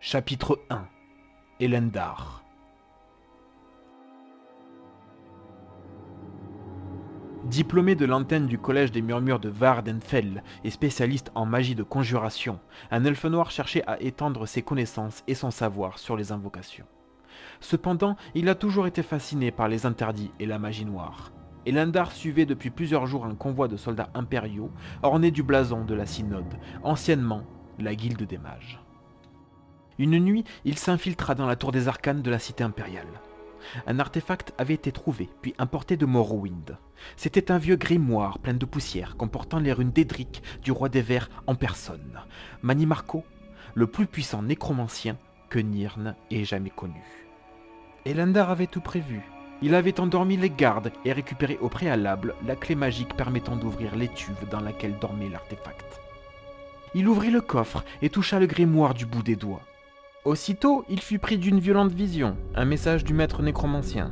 Chapitre 1. Elendar. Diplômé de l'antenne du collège des murmures de Vardenfell et spécialiste en magie de conjuration, un elfe noir cherchait à étendre ses connaissances et son savoir sur les invocations. Cependant, il a toujours été fasciné par les interdits et la magie noire. Elendar suivait depuis plusieurs jours un convoi de soldats impériaux orné du blason de la synode, anciennement la guilde des mages. Une nuit, il s'infiltra dans la tour des arcanes de la cité impériale. Un artefact avait été trouvé, puis importé de Morrowind. C'était un vieux grimoire plein de poussière, comportant les runes d'Edric du roi des vers en personne. Manimarco, le plus puissant nécromancien que Nirn ait jamais connu. Elendar avait tout prévu. Il avait endormi les gardes et récupéré au préalable la clé magique permettant d'ouvrir l'étuve dans laquelle dormait l'artefact. Il ouvrit le coffre et toucha le grimoire du bout des doigts. Aussitôt, il fut pris d'une violente vision, un message du maître nécromancien.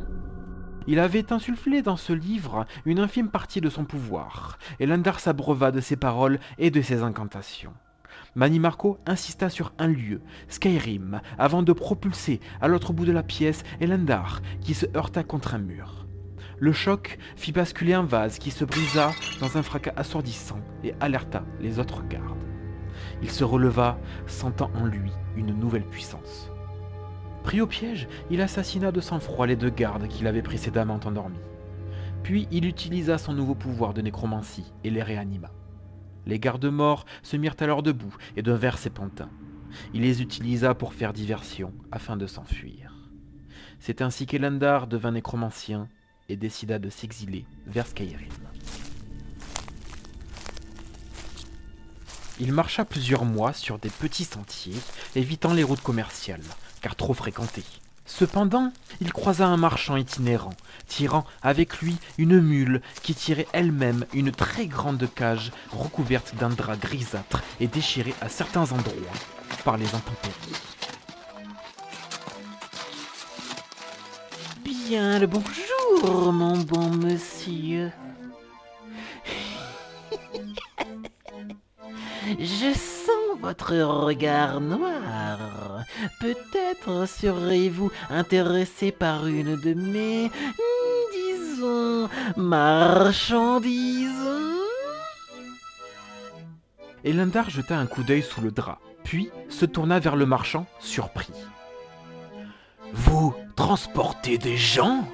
Il avait insufflé dans ce livre une infime partie de son pouvoir, et Elendar s'abreuva de ses paroles et de ses incantations. Manimarco insista sur un lieu, Skyrim, avant de propulser à l'autre bout de la pièce Elendar, qui se heurta contre un mur. Le choc fit basculer un vase qui se brisa dans un fracas assourdissant et alerta les autres gardes. Il se releva, sentant en lui une nouvelle puissance. Pris au piège, il assassina de sang-froid les deux gardes qu'il avait précédemment endormis. Puis il utilisa son nouveau pouvoir de nécromancie et les réanima. Les gardes morts se mirent alors debout et devinrent ses pantins. Il les utilisa pour faire diversion afin de s'enfuir. C'est ainsi qu'Elendar devint nécromancien et décida de s'exiler vers Skyrim. Il marcha plusieurs mois sur des petits sentiers, évitant les routes commerciales, car trop fréquentées. Cependant, il croisa un marchand itinérant, tirant avec lui une mule qui tirait elle-même une très grande cage recouverte d'un drap grisâtre et déchirée à certains endroits par les intempéries. Bien le bonjour, mon bon monsieur. Je sens votre regard noir. Peut-être serez-vous intéressé par une de mes, disons, marchandises. Elendar jeta un coup d'œil sous le drap, puis se tourna vers le marchand, surpris. « Vous transportez des gens ?»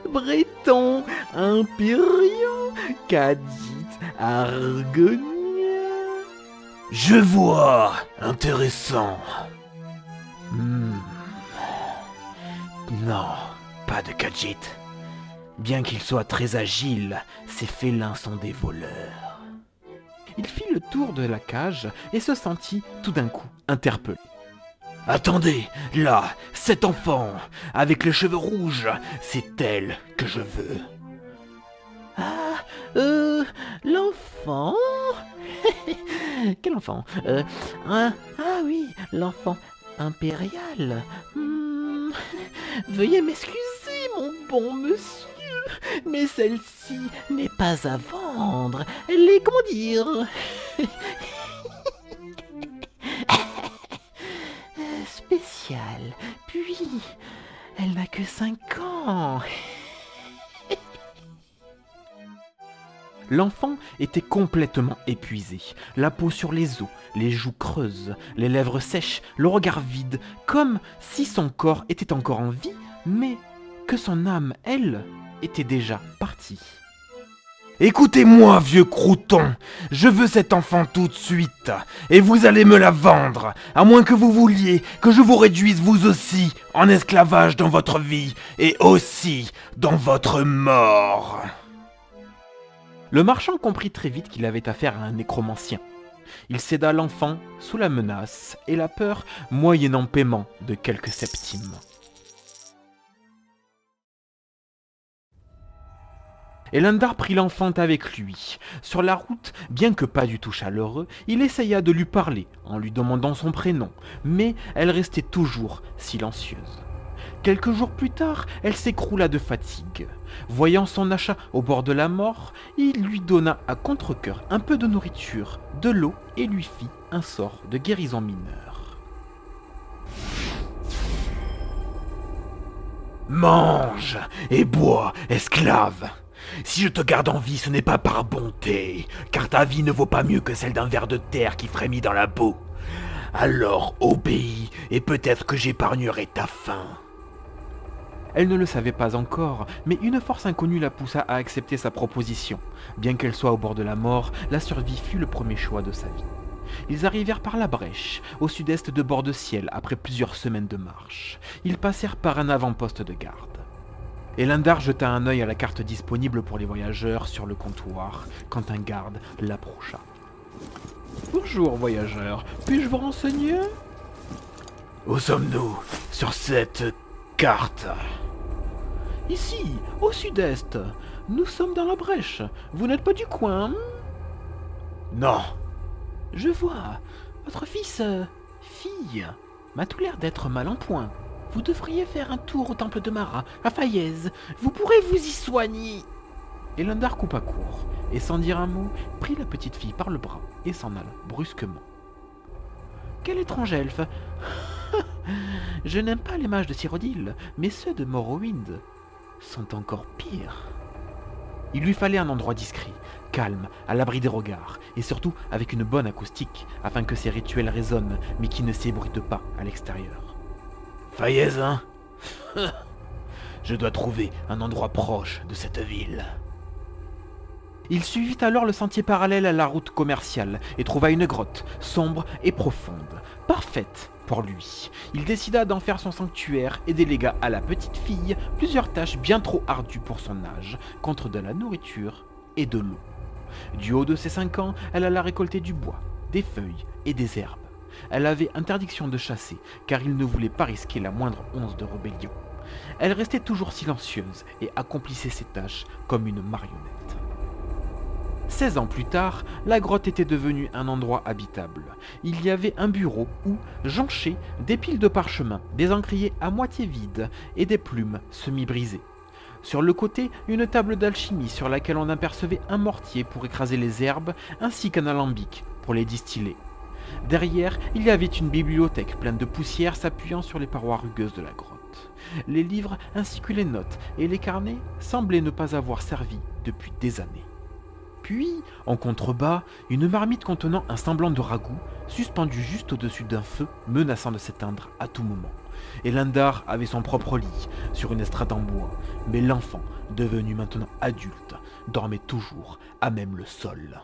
Breton, Impériaux, Cadite, Argonien. Je vois, intéressant. Non, pas de Khajiit. Bien qu'ils soient très agiles, ces félins sont des voleurs. Il fit le tour de la cage et se sentit tout d'un coup interpellé. Attendez, là, cet enfant, avec les cheveux rouges, c'est elle que je veux. L'enfant. Quel enfant ah oui, l'enfant impérial. Veuillez m'excuser, mon bon monsieur, mais celle-ci n'est pas à vendre. Elle est, comment dire, spéciale. Puis, elle n'a que 5 ans. L'enfant était complètement épuisé, la peau sur les os, les joues creuses, les lèvres sèches, le regard vide, comme si son corps était encore en vie, mais que son âme, elle, était déjà partie. « Écoutez-moi, vieux crouton, je veux cet enfant tout de suite, et vous allez me la vendre, à moins que vous vouliez que je vous réduise vous aussi en esclavage dans votre vie, et aussi dans votre mort. » Le marchand comprit très vite qu'il avait affaire à un nécromancien. Il céda l'enfant sous la menace et la peur, moyennant paiement de quelques septimes. Elendar prit l'enfant avec lui. Sur la route, bien que pas du tout chaleureux, il essaya de lui parler en lui demandant son prénom, mais elle restait toujours silencieuse. Quelques jours plus tard, elle s'écroula de fatigue. Voyant son achat au bord de la mort, il lui donna à contre-cœur un peu de nourriture, de l'eau et lui fit un sort de guérison mineure. Mange et bois, esclave. Si je te garde en vie, ce n'est pas par bonté, car ta vie ne vaut pas mieux que celle d'un ver de terre qui frémit dans la boue. Alors obéis, et peut-être que j'épargnerai ta faim. Elle ne le savait pas encore, mais une force inconnue la poussa à accepter sa proposition. Bien qu'elle soit au bord de la mort, la survie fut le premier choix de sa vie. Ils arrivèrent par la brèche, au sud-est de Bord-de-Ciel, après plusieurs semaines de marche. Ils passèrent par un avant-poste de garde. Elendar jeta un œil à la carte disponible pour les voyageurs sur le comptoir, quand un garde l'approcha. « Bonjour, voyageur, puis-je vous renseigner ?» « Où sommes-nous sur cette carte ?» Ici, au sud-est. Nous sommes dans la brèche. Vous n'êtes pas du coin, Non. Je vois. Votre fils, fille, m'a tout l'air d'être mal en point. Vous devriez faire un tour au temple de Mara, à Fayez. Vous pourrez vous y soigner. Elendar coupa court, et sans dire un mot, prit la petite fille par le bras et s'en alla brusquement. Quel étrange elfe. Je n'aime pas les mages de Cyrodiil, mais ceux de Morrowind sont encore pires. Il lui fallait un endroit discret, calme, à l'abri des regards, et surtout avec une bonne acoustique, afin que ses rituels résonnent, mais qui ne s'ébruitent pas à l'extérieur. Fayez, hein? Je dois trouver un endroit proche de cette ville. Il suivit alors le sentier parallèle à la route commerciale et trouva une grotte, sombre et profonde, parfaite pour lui. Il décida d'en faire son sanctuaire et délégua à la petite fille plusieurs tâches bien trop ardues pour son âge, contre de la nourriture et de l'eau. Du haut de ses 5 ans, elle alla récolter du bois, des feuilles et des herbes. Elle avait interdiction de chasser, car il ne voulait pas risquer la moindre once de rébellion. Elle restait toujours silencieuse et accomplissait ses tâches comme une marionnette. 16 ans plus tard, la grotte était devenue un endroit habitable. Il y avait un bureau où, jonchés, des piles de parchemin, des encriers à moitié vides et des plumes semi-brisées. Sur le côté, une table d'alchimie sur laquelle on apercevait un mortier pour écraser les herbes, ainsi qu'un alambic pour les distiller. Derrière, il y avait une bibliothèque pleine de poussière s'appuyant sur les parois rugueuses de la grotte. Les livres ainsi que les notes et les carnets semblaient ne pas avoir servi depuis des années. Puis, en contrebas, une marmite contenant un semblant de ragoût, suspendue juste au-dessus d'un feu menaçant de s'éteindre à tout moment. Elendar avait son propre lit, sur une estrade en bois, mais l'enfant, devenu maintenant adulte, dormait toujours à même le sol.